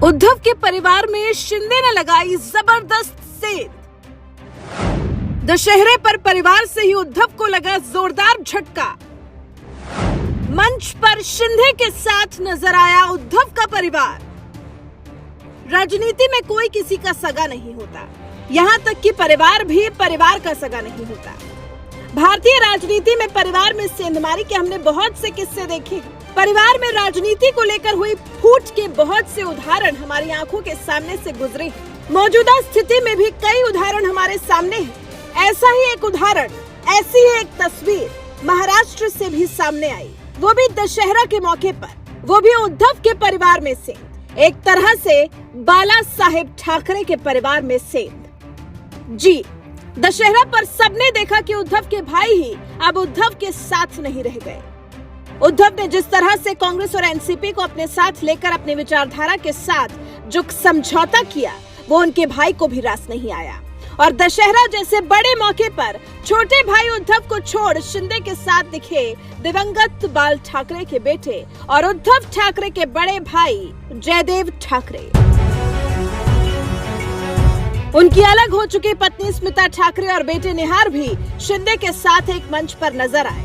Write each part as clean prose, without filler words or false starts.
उद्धव के परिवार में शिंदे ने लगाई जबरदस्त सेंध। दशहरे पर परिवार से ही उद्धव को लगा जोरदार झटका। मंच पर शिंदे के साथ नजर आया उद्धव का परिवार। राजनीति में कोई किसी का सगा नहीं होता, यहाँ तक कि परिवार भी परिवार का सगा नहीं होता। भारतीय राजनीति में परिवार में सेंधमारी के हमने बहुत से किस्से देखे हैं। परिवार में राजनीति को लेकर हुई फूट के बहुत से उदाहरण हमारी आंखों के सामने से गुजरे हैं। मौजूदा स्थिति में भी कई उदाहरण हमारे सामने हैं। ऐसा ही एक उदाहरण, ऐसी ही एक तस्वीर महाराष्ट्र से भी सामने आई, वो भी दशहरा के मौके पर, वो भी उद्धव के परिवार में से, एक तरह से बाला साहेब ठाकरे के परिवार में से। जी, दशहरा पर सबने देखा कि उद्धव के भाई ही अब उद्धव के साथ नहीं रह गए। उद्धव ने जिस तरह से कांग्रेस और एनसीपी को अपने साथ लेकर अपनी विचारधारा के साथ जो समझौता किया, वो उनके भाई को भी रास नहीं आया। और दशहरा जैसे बड़े मौके पर छोटे भाई उद्धव को छोड़ शिंदे के साथ दिखे दिवंगत बाल ठाकरे के बेटे और उद्धव ठाकरे के बड़े भाई जयदेव ठाकरे। उनकी अलग हो चुकी पत्नी स्मिता ठाकरे और बेटे निहार भी शिंदे के साथ एक मंच पर नजर आए।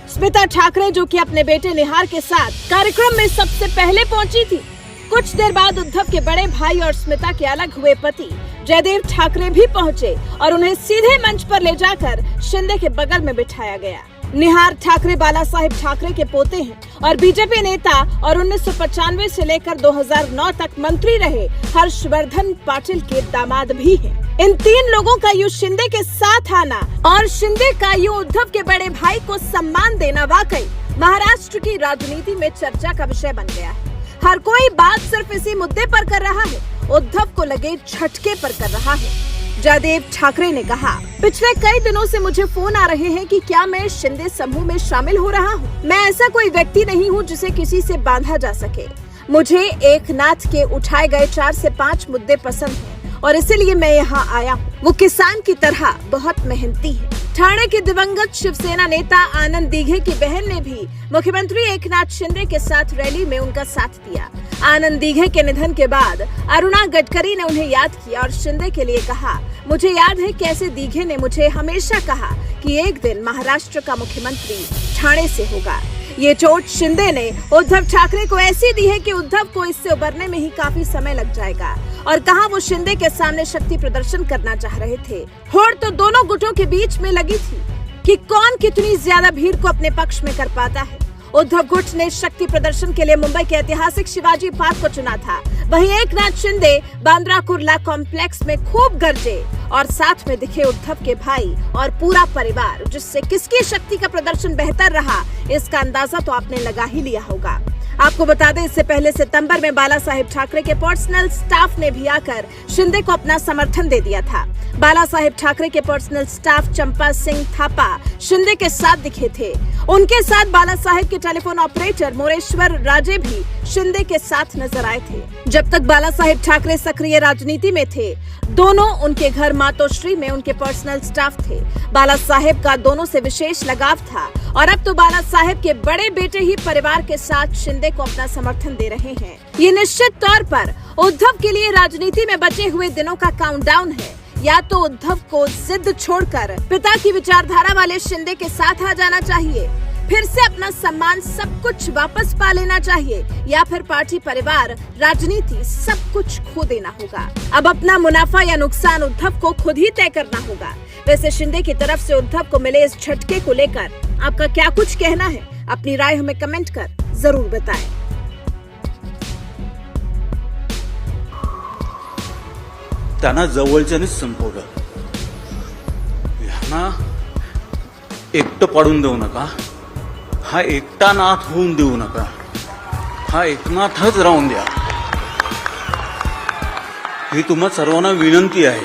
स्मिता ठाकरे, जो कि अपने बेटे निहार के साथ कार्यक्रम में सबसे पहले पहुंची थी। कुछ देर बाद उद्धव के बड़े भाई और स्मिता के अलग हुए पति जयदेव ठाकरे भी पहुंचे और उन्हें सीधे मंच पर ले जाकर शिंदे के बगल में बिठाया गया। निहार ठाकरे बाला साहेब ठाकरे के पोते हैं और बीजेपी नेता और 1995 से लेकर 2009 तक मंत्री रहे हर्षवर्धन पाटिल के दामाद भी हैं। इन तीन लोगों का यूं शिंदे के साथ आना और शिंदे का यूं उद्धव के बड़े भाई को सम्मान देना वाकई महाराष्ट्र की राजनीति में चर्चा का विषय बन गया है। हर कोई बात सिर्फ इसी मुद्दे पर कर रहा है, उद्धव को लगे झटके पर कर रहा है। जयदेव ठाकरे ने कहा, पिछले कई दिनों से मुझे फोन आ रहे हैं कि क्या मैं शिंदे समूह में शामिल हो रहा हूँ। मैं ऐसा कोई व्यक्ति नहीं हूँ जिसे किसी से बांधा जा सके। मुझे एकनाथ के उठाए गए 4 से 5 मुद्दे पसंद हैं और इसीलिए मैं यहाँ आया हूँ। वो किसान की तरह बहुत मेहनती है। ठाणे के दिवंगत शिवसेना नेता आनंद दीघे की बहन ने भी मुख्यमंत्री एकनाथ शिंदे के साथ रैली में उनका साथ दिया। आनंद दीघे के निधन के बाद अरुणा गडकरी ने उन्हें याद किया और शिंदे के लिए कहा, मुझे याद है कैसे दीघे ने मुझे हमेशा कहा कि एक दिन महाराष्ट्र का मुख्यमंत्री ठाणे से होगा। ये चोट शिंदे ने उद्धव ठाकरे को ऐसी दी है कि उद्धव को इससे उबरने में ही काफी समय लग जाएगा। और कहां वो शिंदे के सामने शक्ति प्रदर्शन करना चाह रहे थे। होड़ तो दोनों गुटों के बीच में लगी थी कि कौन कितनी ज्यादा भीड़ को अपने पक्ष में कर पाता है। उद्धव गुट ने शक्ति प्रदर्शन के लिए मुंबई के ऐतिहासिक शिवाजी पार्क को चुना था। वहीं एकनाथ शिंदे बांद्रा कुर्ला कॉम्प्लेक्स में खूब गरजे और साथ में दिखे उद्धव के भाई और पूरा परिवार, जिससे किसकी शक्ति का प्रदर्शन बेहतर रहा इसका अंदाजा तो आपने लगा ही लिया होगा। आपको बता दें, इससे पहले सितंबर में बाला साहेब ठाकरे के पर्सनल स्टाफ ने भी आकर शिंदे को अपना समर्थन दे दिया था। बाला साहेब ठाकरे के पर्सनल स्टाफ चंपा सिंह थापा शिंदे के साथ दिखे थे। उनके साथ बाला साहेब के टेलीफोन ऑपरेटर मोरेश्वर राजे भी शिंदे के साथ नजर आए थे। जब तक बाला साहेब ठाकरे सक्रिय राजनीति में थे, दोनों उनके घर मातोश्री में उनके पर्सनल स्टाफ थे। बाला साहेब का दोनों से विशेष लगाव था और अब तो बाला साहेब के बड़े बेटे ही परिवार के साथ शिंदे को अपना समर्थन दे रहे हैं। ये निश्चित तौर पर उद्धव के लिए राजनीति में बचे हुए दिनों का काउंटडाउन है। या तो उद्धव को जिद छोड़कर पिता की विचारधारा वाले शिंदे के साथ आ जाना चाहिए, फिर से अपना सम्मान सब कुछ वापस पा लेना चाहिए, या फिर पार्टी, परिवार, राजनीति सब कुछ खो देना होगा। अब अपना मुनाफा या नुकसान उद्धव को खुद ही तय करना होगा। वैसे शिंदे की तरफ से उद्धव को मिले इस झटके को लेकर आपका क्या कुछ कहना है? अपनी राय हमें कमेंट कर जरूर बताएं। त्यांना जवळच्यानेच संपवलं। ह्यांना एकटं पाडून देऊ नका, हा एकटा नाथ होऊन देऊ नका, हा एकनाथच राहून द्या, ही तुम्हा सर्वांना विनंती आहे।